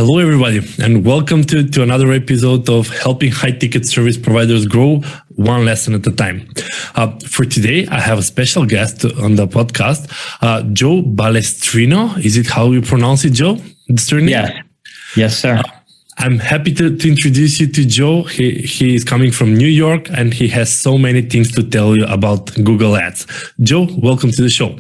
Hello, everybody, and welcome to another episode of Helping High-Ticket Service Providers Grow One Lesson at a Time. For today, I have a special guest on the podcast, Joe Balestrino. Is it how you pronounce it, Joe? The surname? Yeah. Yes, sir. I'm happy to introduce you to Joe. He is coming from New York, and he has so many things to tell you about Google Ads. Joe, welcome to the show.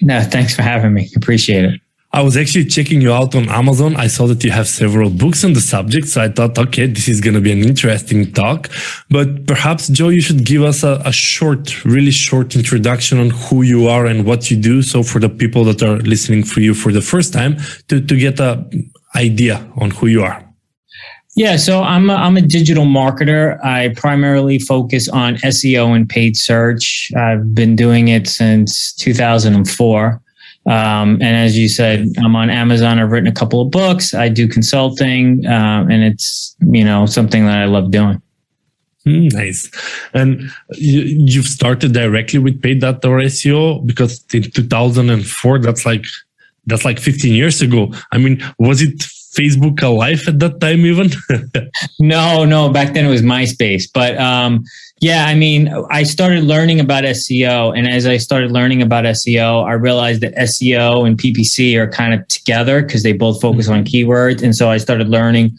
No, thanks for having me. Appreciate it. I was actually checking you out on Amazon. I saw that you have several books on the subject. So I thought, okay, this is going to be an interesting talk. But perhaps, Joe, you should give us a short, really short introduction on who you are and what you do. So for the people that are listening for you for the first time, to get an idea on who you are. Yeah, so I'm a digital marketer. I primarily focus on SEO and paid search. I've been doing it since 2004. And as you said, I'm on Amazon. I've written a couple of books. I do consulting, and it's, something that I love doing. Nice. And you've started directly with paid data or SEO because in 2004, that's like 15 years ago. I mean, was it Facebook alive at that time even? No, back then it was MySpace. But I started learning about SEO. And as I started learning about SEO, I realized that SEO and PPC are kind of together because they both focus on keywords. And so I started learning,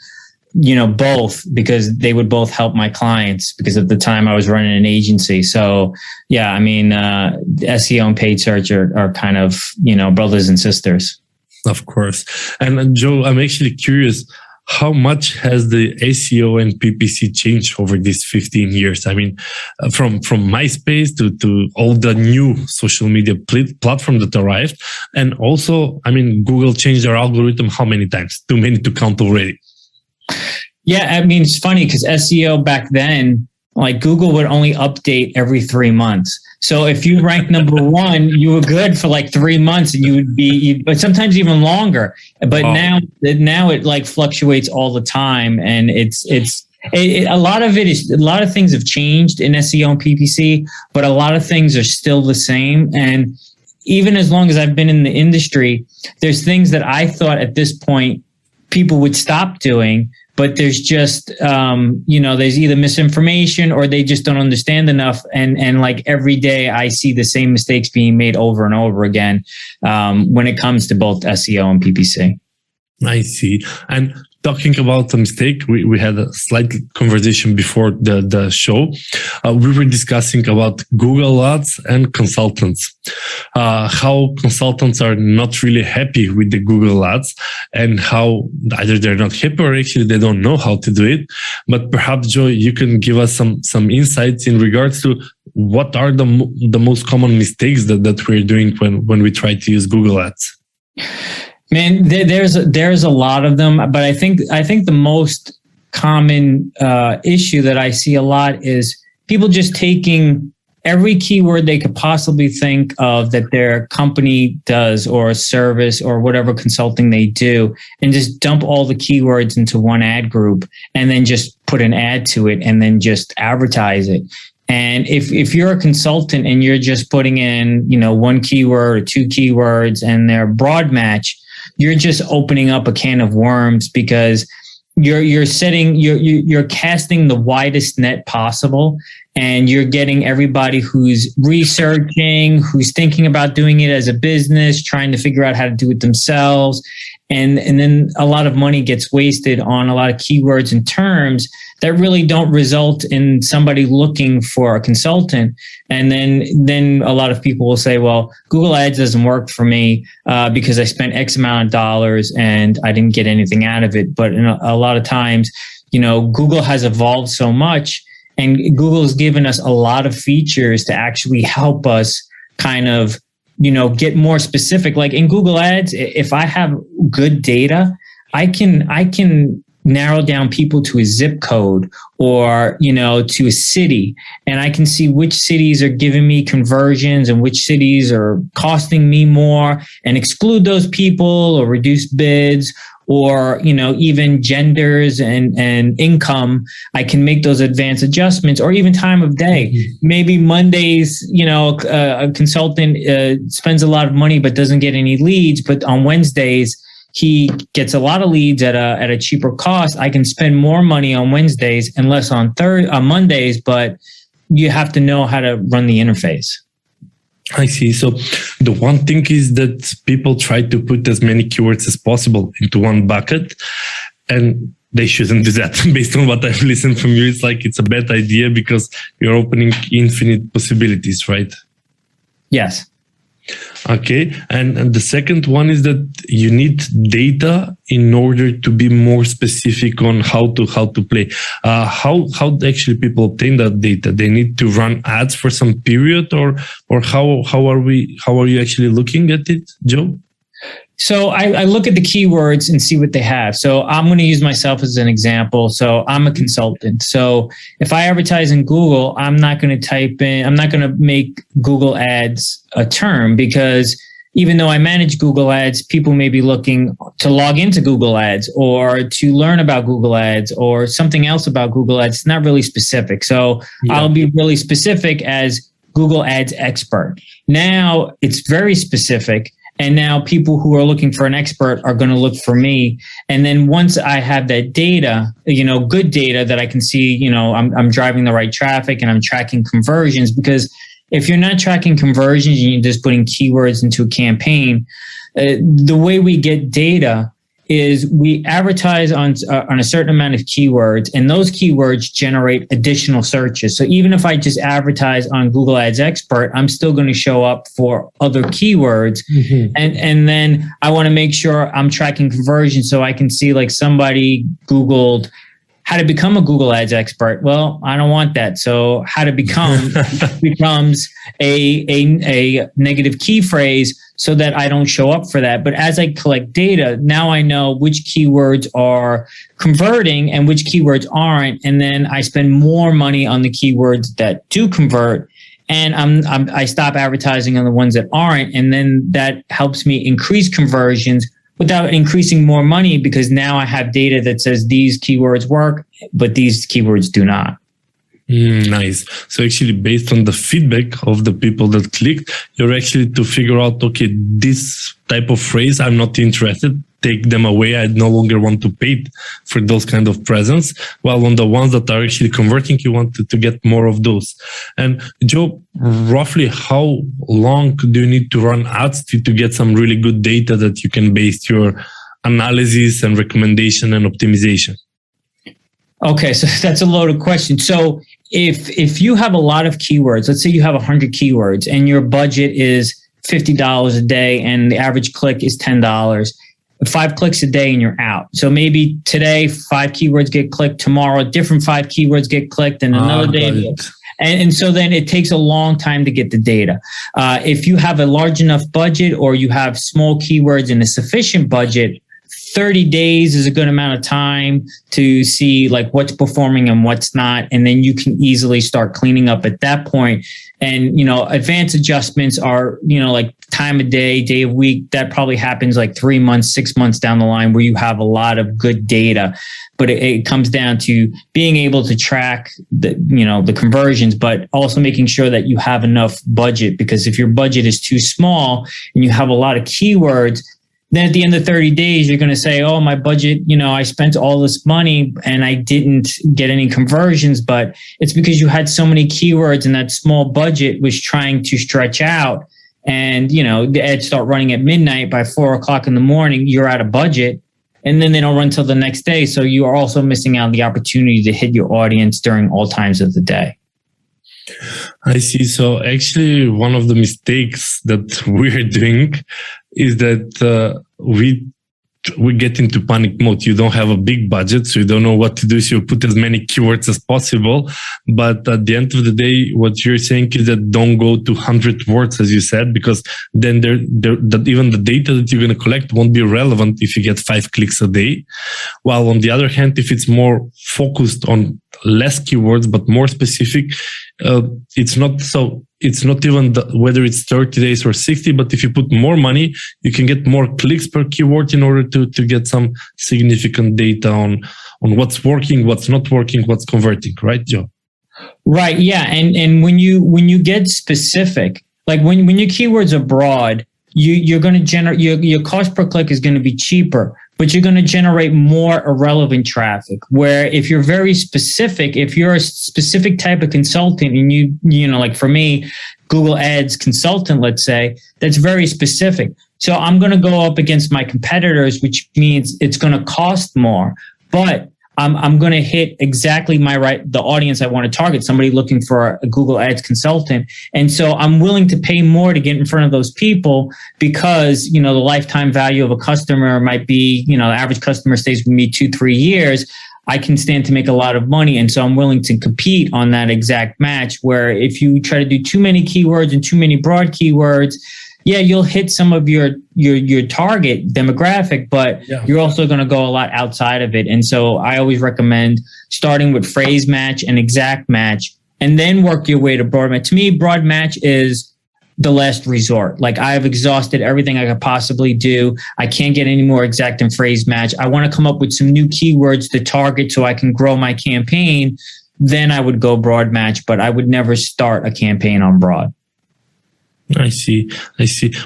both because they would both help my clients because at the time I was running an agency. So SEO and paid search are kind of, brothers and sisters. Of course. And Joe, I'm actually curious, how much has the SEO and PPC changed over these 15 years? I mean, from MySpace to all the new social media platforms that arrived. And also, I mean, Google changed their algorithm how many times? Too many to count already. Yeah, I mean, it's funny because SEO back then, like Google would only update every 3 months. So if you ranked number one, you were good for like 3 months and you would be, but sometimes even longer. But now it like fluctuates all the time. And a lot of things have changed in SEO and PPC, but a lot of things are still the same. And even as long as I've been in the industry, there's things that I thought at this point people would stop doing. But there's just, there's either misinformation or they just don't understand enough. And like every day I see the same mistakes being made over and over again when it comes to both SEO and PPC. I see. And talking about the mistake, we had a slight conversation before the show. We were discussing about Google Ads and consultants, how consultants are not really happy with the Google Ads and how either they're not happy or actually they don't know how to do it. But perhaps, Joe, you can give us some insights in regards to what are the most common mistakes that we're doing when we try to use Google Ads. Man, there's a lot of them, but I think the most common issue that I see a lot is people just taking every keyword they could possibly think of that their company does or a service or whatever consulting they do and just dump all the keywords into one ad group and then just put an ad to it and then just advertise it. And if you're a consultant and you're just putting in, one keyword or two keywords and they're broad match, you're just opening up a can of worms because you're casting the widest net possible and you're getting everybody who's researching, who's thinking about doing it as a business, trying to figure out how to do it themselves. And then a lot of money gets wasted on a lot of keywords and terms that really don't result in somebody looking for a consultant. And then a lot of people will say, well, Google Ads doesn't work for me because I spent X amount of dollars and I didn't get anything out of it. But a lot of times, Google has evolved so much and Google's given us a lot of features to actually help us kind of, get more specific. Like in Google Ads, if I have good data, I can narrow down people to a zip code or, to a city. And I can see which cities are giving me conversions and which cities are costing me more and exclude those people or reduce bids or, even genders and income. I can make those advanced adjustments or even time of day. Maybe Mondays, a consultant spends a lot of money but doesn't get any leads. But on Wednesdays, he gets a lot of leads at a cheaper cost. I can spend more money on Wednesdays and less on Mondays, but you have to know how to run the interface. I see. So the one thing is that people try to put as many keywords as possible into one bucket, and they shouldn't do that. Based on what I've listened from you, it's like it's a bad idea because you're opening infinite possibilities, right? Yes. Okay. And the second one is that you need data in order to be more specific on how to play. How actually people obtain that data? They need to run ads for some period, or how are you actually looking at it, Joe? So I look at the keywords and see what they have. So I'm going to use myself as an example. So I'm a consultant. So if I advertise in Google, I'm not going to make Google ads a term, because even though I manage Google ads, people may be looking to log into Google ads or to learn about Google ads or something else about Google ads. It's not really specific. So yeah. I'll be really specific as Google ads expert. Now it's very specific. And now people who are looking for an expert are going to look for me. And then once I have that data, good data that I can see, I'm driving the right traffic and I'm tracking conversions. Because if you're not tracking conversions and you're just putting keywords into a campaign, the way we get data is we advertise on a certain amount of keywords, and those keywords generate additional searches. So even if I just advertise on Google Ads Expert, I'm still going to show up for other keywords. Mm-hmm. And then I want to make sure I'm tracking conversions, so I can see like somebody Googled how to become a Google Ads expert. Well, I don't want that. So how to become becomes a negative key phrase so that I don't show up for that. But as I collect data, now I know which keywords are converting and which keywords aren't. And then I spend more money on the keywords that do convert. And I stop advertising on the ones that aren't. And then that helps me increase conversions without increasing more money, because now I have data that says these keywords work, but these keywords do not. Nice. So actually, based on the feedback of the people that clicked, you're actually to figure out, okay, this type of phrase, I'm not interested. Take them away. I no longer want to pay for those kind of presence. While on the ones that are actually converting, you want to get more of those. And Joe, roughly how long do you need to run ads to get some really good data that you can base your analysis and recommendation and optimization? Okay, so that's a loaded question. So if you have a lot of keywords, let's say you have 100 keywords and your budget is $50 a day and the average click is $10, 5 clicks a day and you're out. So maybe today 5 keywords get clicked, tomorrow different 5 keywords get clicked, and another day. And so then it takes a long time to get the data. If you have a large enough budget or you have small keywords and a sufficient budget, 30 days is a good amount of time to see like what's performing and what's not. And then you can easily start cleaning up at that point. And, advanced adjustments are, like time of day, day of week. That probably happens like 3 months, 6 months down the line where you have a lot of good data. But it comes down to being able to track the conversions, but also making sure that you have enough budget, because if your budget is too small and you have a lot of keywords, then at the end of 30 days, you're going to say, oh, my budget, I spent all this money and I didn't get any conversions, but it's because you had so many keywords and that small budget was trying to stretch out. And, the ads start running at midnight. By 4 o'clock in the morning, you're out of budget. And then they don't run till the next day. So you are also missing out on the opportunity to hit your audience during all times of the day. I see. So actually, one of the mistakes that we're doing is that we get into panic mode. You don't have a big budget, so you don't know what to do. So you put as many keywords as possible. But at the end of the day, what you're saying is that don't go to 100 words, as you said, because then that even the data that you're going to collect won't be relevant if you get 5 clicks a day. While on the other hand, if it's more focused on less keywords, but more specific, it's not even whether it's 30 days or 60, but if you put more money, you can get more clicks per keyword in order to get some significant data on what's working, what's not working, what's converting, right, Joe? Right. Yeah. And when you get specific, like when your keywords are broad, you're going to generate your cost per click is going to be cheaper, but you're going to generate more irrelevant traffic. Where if you're very specific, if you're a specific type of consultant and you know, like for me, Google Ads consultant, let's say, that's very specific. So I'm going to go up against my competitors, which means it's going to cost more, but I'm going to hit exactly the audience I want to target, somebody looking for a Google Ads consultant. And so I'm willing to pay more to get in front of those people because, you know, the lifetime value of a customer might be, you know, the average customer stays with me 2-3 years. I can stand to make a lot of money. And so I'm willing to compete on that exact match, where if you try to do too many keywords and too many broad keywords, yeah, you'll hit some of your target demographic, but you're also going to go a lot outside of it. And so I always recommend starting with phrase match and exact match, and then work your way to broad match. To me, broad match is the last resort. Like, I've exhausted everything I could possibly do. I can't get any more exact and phrase match. I want to come up with some new keywords to target so I can grow my campaign. Then I would go broad match, but I would never start a campaign on broad. I see.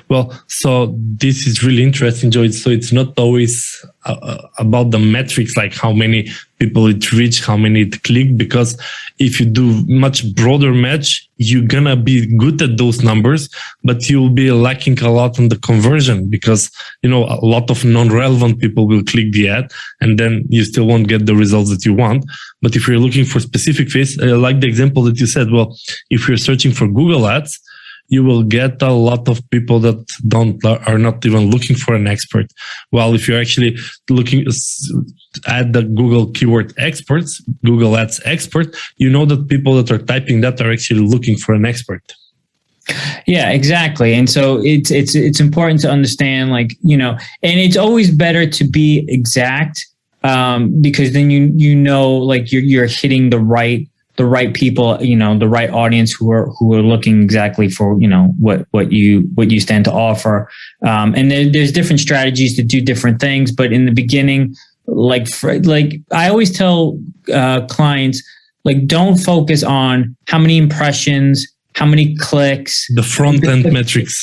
Well, so this is really interesting, Joe. So it's not always about the metrics, like how many people it reach, how many it click, because if you do much broader match, you're gonna be good at those numbers, but you'll be lacking a lot on the conversion because, you know, a lot of non-relevant people will click the ad and then you still won't get the results that you want. But if you're looking for specific phase, like the example that you said, well, if you're searching for Google Ads, you will get a lot of people that are not even looking for an expert. While if you're actually looking at the Google keyword experts, Google Ads expert, you know that people that are typing that are actually looking for an expert. Yeah, exactly. And so it's important to understand, like, you know, and it's always better to be exact, because then you know, like you're hitting the right people, you know, the right audience who are looking exactly for, you know, what you stand to offer. And there's different strategies to do different things. But in the beginning, like I always tell clients, like, don't focus on how many impressions, how many clicks, the front end metrics.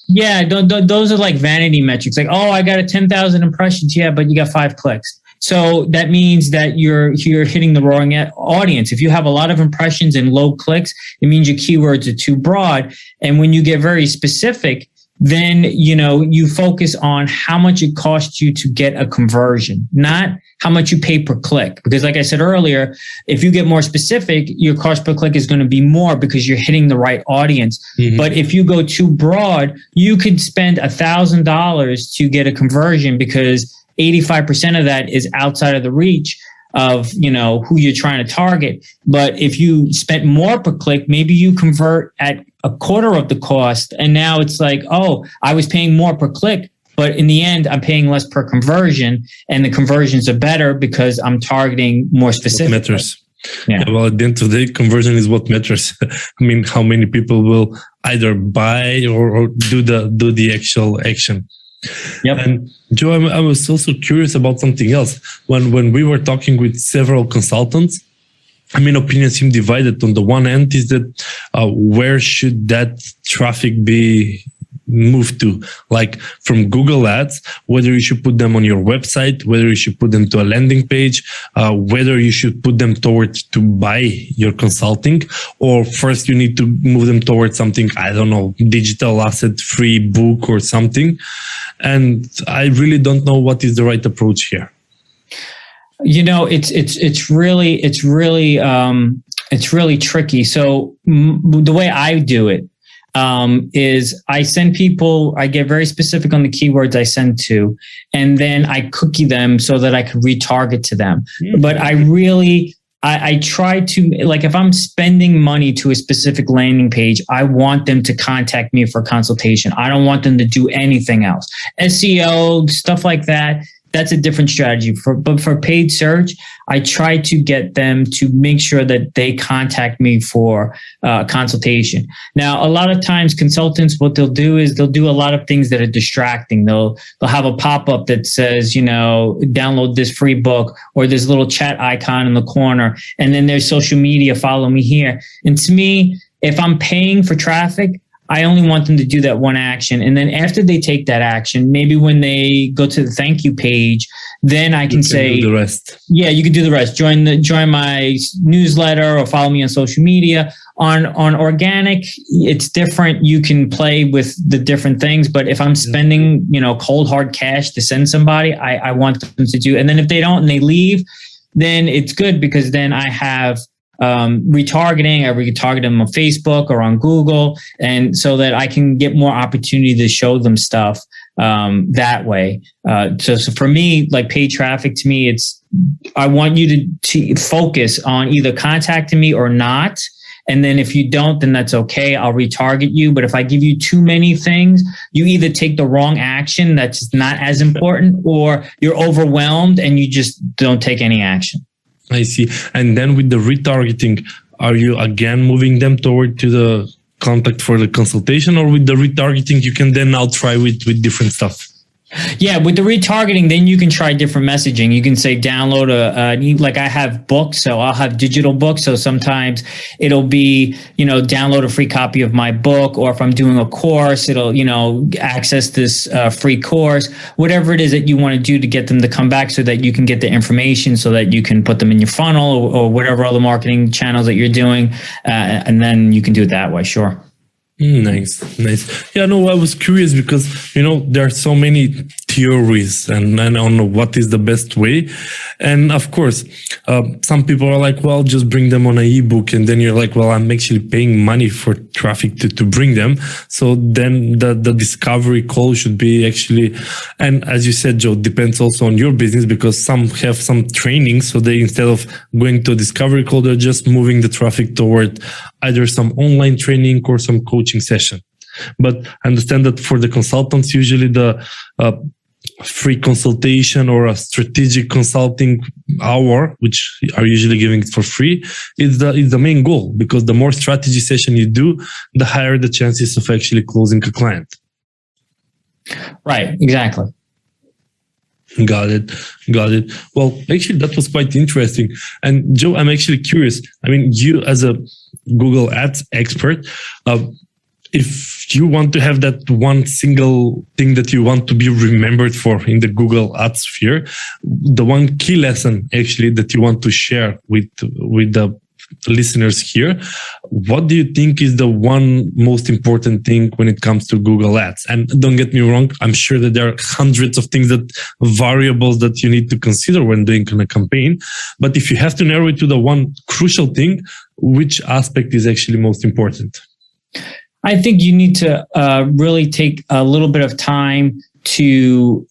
Yeah, those are like vanity metrics. Like, oh, I got 10,000 impressions. Yeah, but you got 5 clicks. So that means that you're hitting the wrong audience. If you have a lot of impressions and low clicks, it means your keywords are too broad. And when you get very specific, then, you know, you focus on how much it costs you to get a conversion, not how much you pay per click. Because like I said earlier, if you get more specific, your cost per click is going to be more because you're hitting the right audience. Mm-hmm. But if you go too broad, you could spend $1,000 to get a conversion because 85% of that is outside of the reach of, you know, who you're trying to target. But if you spent more per click, maybe you convert at a quarter of the cost. And now it's like, oh, I was paying more per click, but in the end, I'm paying less per conversion. And the conversions are better because I'm targeting more specific. What matters. Yeah. Well, at the end of the day, conversion is what matters. I mean, how many people will either buy or do the actual action. Yep. And Joe, I was also curious about something else. When we were talking with several consultants, I mean, opinions seem divided. On the one end is that where should that traffic be moved to? Like from Google Ads, whether you should put them on your website, whether you should put them to a landing page, whether you should put them towards to buy your consulting, or first you need to move them towards something, I don't know, digital asset, free book or something. And I really don't know what is the right approach here. You know, it's really tricky. So the way I do it is I send people, I get very specific on the keywords I send to, and then I cookie them so that I can retarget to them. Mm-hmm. But I try to, like, if I'm spending money to a specific landing page, I want them to contact me for consultation. I don't want them to do anything else. SEO, stuff like that. That's a different strategy. But for paid search, I try to get them to make sure that they contact me for consultation. Now, a lot of times consultants, what they'll do is they'll do a lot of things that are distracting. They'll have a pop-up that says, you know, download this free book, or this little chat icon in the corner. And then there's social media, follow me here. And to me, if I'm paying for traffic, I only want them to do that one action. And then after they take that action, maybe when they go to the thank you page, then I can say do the rest. Yeah, you can do the rest. Join my newsletter or follow me on social media. On organic, it's different. You can play with the different things, but if I'm spending, cold hard cash to send somebody, I want them to do. And then if they don't and they leave, then it's good, because then I have retargeting. I retarget them on Facebook or on Google, and so that I can get more opportunity to show them stuff that way. So for me, like paid traffic, to me, I want you to focus on either contacting me or not. And then if you don't, then that's okay. I'll retarget you. But if I give you too many things, you either take the wrong action that's not as important, or you're overwhelmed and you just don't take any action. I see. And then with the retargeting, are you again moving them toward to the contact for the consultation, or with the retargeting, you can then now try with different stuff? Yeah, with the retargeting, then you can try different messaging. You can say download like I have books, so I'll have digital books. So sometimes it'll be, download a free copy of my book, or if I'm doing a course, it'll, access this free course, whatever it is that you want to do to get them to come back, so that you can get the information, so that you can put them in your funnel or whatever other marketing channels that you're doing. And then you can do it that way. Sure. Nice. Yeah, no, I was curious because, there are so many theories and on what is the best way. And of course, some people are like, well, just bring them on an ebook. And then you're like, well, I'm actually paying money for traffic to bring them. So then the discovery call should be actually, and as you said, Joe, depends also on your business, because some have some training. So they, instead of going to a discovery call, they're just moving the traffic toward either some online training or some coaching session. But I understand that for the consultants, usually the free consultation or a strategic consulting hour, which are usually giving it for free, is the main goal, because the more strategy session you do, the higher the chances of actually closing a client. Right, exactly. Got it. Well, actually, that was quite interesting. And Joe, I'm actually curious. I mean, you as a Google Ads expert, if you want to have that one single thing that you want to be remembered for in the Google Ads sphere, the one key lesson actually that you want to share with the listeners here, what do you think is the one most important thing when it comes to Google Ads? And don't get me wrong, I'm sure that there are hundreds of variables that you need to consider when doing a campaign. But if you have to narrow it to the one crucial thing, which aspect is actually most important? I think you need to really take a little bit of time to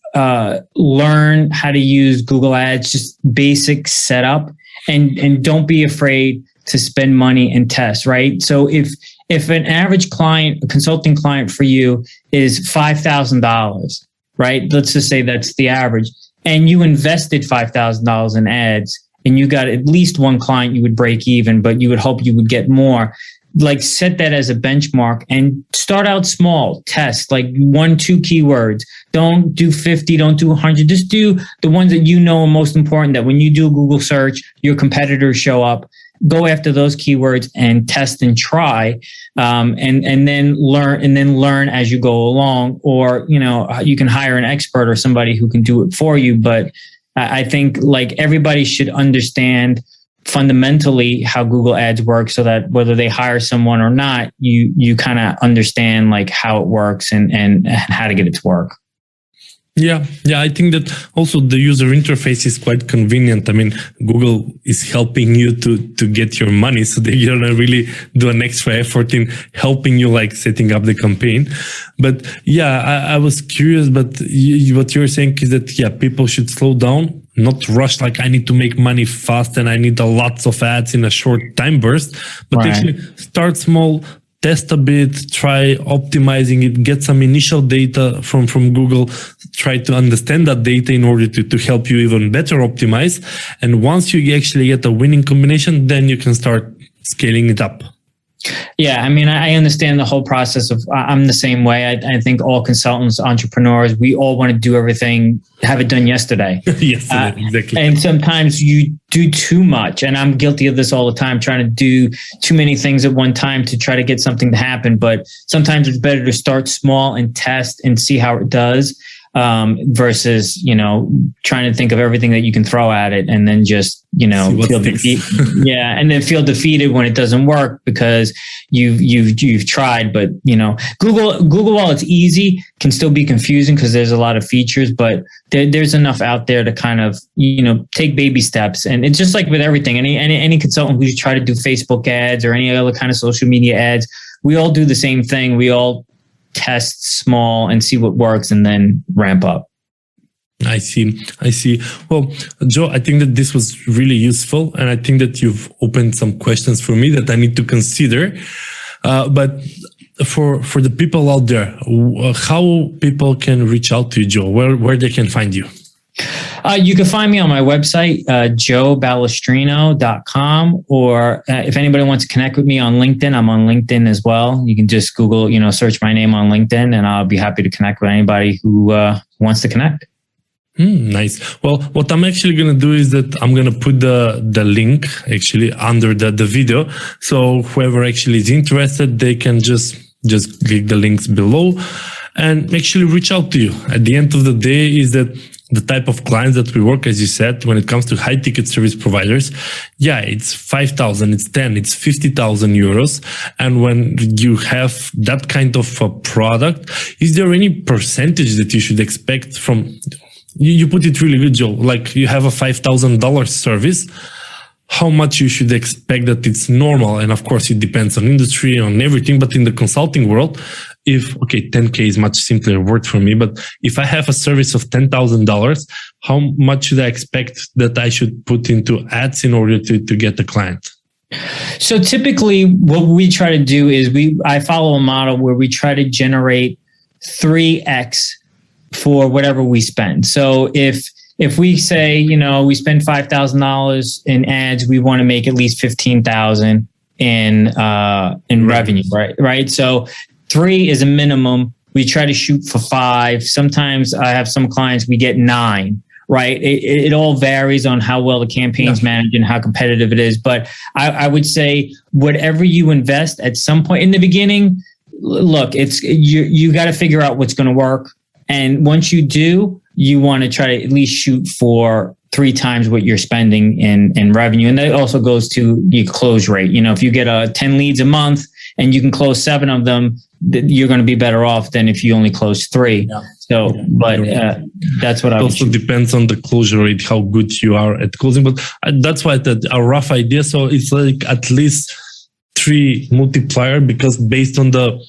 learn how to use Google Ads, just basic setup, and don't be afraid to spend money and test, right? So if an average client, a consulting client for you is $5,000, right? Let's just say that's the average, and you invested $5,000 in ads, and you got at least one client, you would break even, but you would hope you would get more. Like, set that as a benchmark and start out small, test like 1-2 keywords. Don't do 50, don't do 100. Just do the ones that you know are most important, that when you do a Google search, your competitors show up. Go after those keywords and test and try, and then learn as you go along. Or, you can hire an expert or somebody who can do it for you. But I think like everybody should understand fundamentally how Google Ads work, so that whether they hire someone or not, you kind of understand like how it works and how to get it to work. Yeah. I think that also the user interface is quite convenient. I mean, Google is helping you to get your money, so they don't really do an extra effort in helping you, like setting up the campaign. But yeah, I was curious, but what you're saying is that, yeah, people should slow down, not rush, like I need to make money fast and I need lots of ads in a short time burst, but right. Actually start small, test a bit, try optimizing it, get some initial data from Google, try to understand that data in order to help you even better optimize. And once you actually get a winning combination, then you can start scaling it up. Yeah, I mean, I understand the whole process of, I'm the same way. I think all consultants, entrepreneurs, we all want to do everything, have it done yesterday. Yes, exactly. And sometimes you do too much. And I'm guilty of this all the time, trying to do too many things at one time to try to get something to happen. But sometimes it's better to start small and test and see how it does. Versus, trying to think of everything that you can throw at it and then just, feel defeated. Yeah. And then feel defeated when it doesn't work because you've tried, but Google, while it's easy, can still be confusing because there's a lot of features, but there's enough out there to kind of, take baby steps. And it's just like with everything, any consultant who try to do Facebook ads or any other kind of social media ads, we all do the same thing. We all test small and see what works and then ramp up. I see. Well, Joe, I think that this was really useful. And I think that you've opened some questions for me that I need to consider. But for the people out there, how people can reach out to you, Joe, where they can find you? You can find me on my website, joebalestrino.com, or if anybody wants to connect with me on LinkedIn, I'm on LinkedIn as well. You can just Google, search my name on LinkedIn, and I'll be happy to connect with anybody who wants to connect. Nice. Well, what I'm actually going to do is that I'm going to put the link actually under the video. So whoever actually is interested, they can just click the links below and actually reach out to you. At the end of the day is that the type of clients that we work, as you said, when it comes to high ticket service providers, yeah, it's 5,000, it's 10, it's 50,000 euros. And when you have that kind of a product, is there any percentage that you should expect from, you put it really good, Joe, like you have a $5,000 service, how much you should expect that it's normal? And of course, it depends on industry, on everything, but in the consulting world, 10K is much simpler word for me, but if I have a service of $10,000, how much should I expect that I should put into ads in order to get a client? So typically what we try to do is I follow a model where we try to generate 3x for whatever we spend. So if we say, we spend $5,000 in ads, we want to make at least 15,000 in revenue, right? So 3 is a minimum. We try to shoot for 5. Sometimes I have some clients, we get 9, right? It all varies on how well the campaign's managed and how competitive it is. But I would say whatever you invest at some point in the beginning, look, it's you got to figure out what's going to work. And once you do, you want to try to at least shoot for 3 times what you're spending in revenue. And that also goes to your close rate. If you get 10 leads a month and you can close 7 of them, you're going to be better off than if you only close 3. Yeah. So, but that's what I would also depends on the closure rate, how good you are at closing. But that's why a rough idea. So it's like at least 3 multiplier, because based on the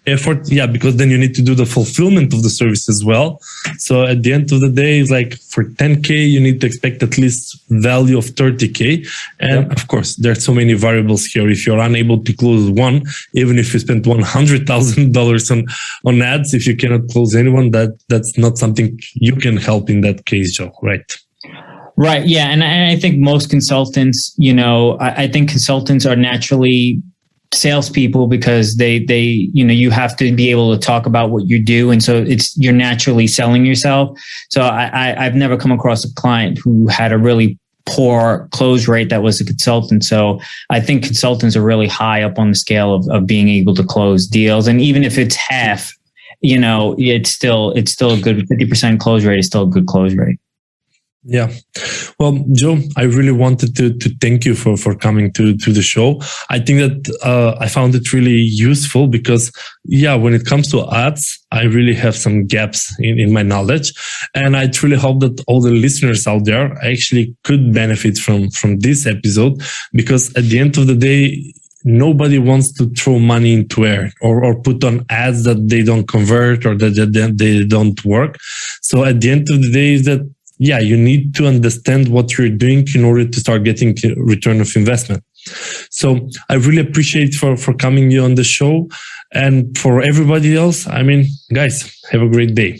effort, because then you need to do the fulfillment of the service as well. So at the end of the day, it's like for 10K, you need to expect at least value of 30K. And of course, there are so many variables here. If you're unable to close one, even if you spent $100,000 on ads, if you cannot close anyone, that's not something you can help in that case, Joe, right? Right. Yeah. And I think most consultants, I think consultants are naturally salespeople because they you have to be able to talk about what you do. And so you're naturally selling yourself. So I've never come across a client who had a really poor close rate that was a consultant. So I think consultants are really high up on the scale of being able to close deals. And even if it's half, it's still a good 50% close rate is still a good close rate. Yeah. Well, Joe, I really wanted to thank you for coming to the show. I think that I found it really useful because, when it comes to ads, I really have some gaps in my knowledge. And I truly hope that all the listeners out there actually could benefit from this episode, because at the end of the day, nobody wants to throw money into air or put on ads that they don't convert or that they don't work. So at the end of the day is that, you need to understand what you're doing in order to start getting return of investment. So I really appreciate for coming on the show. And for everybody else, guys, have a great day.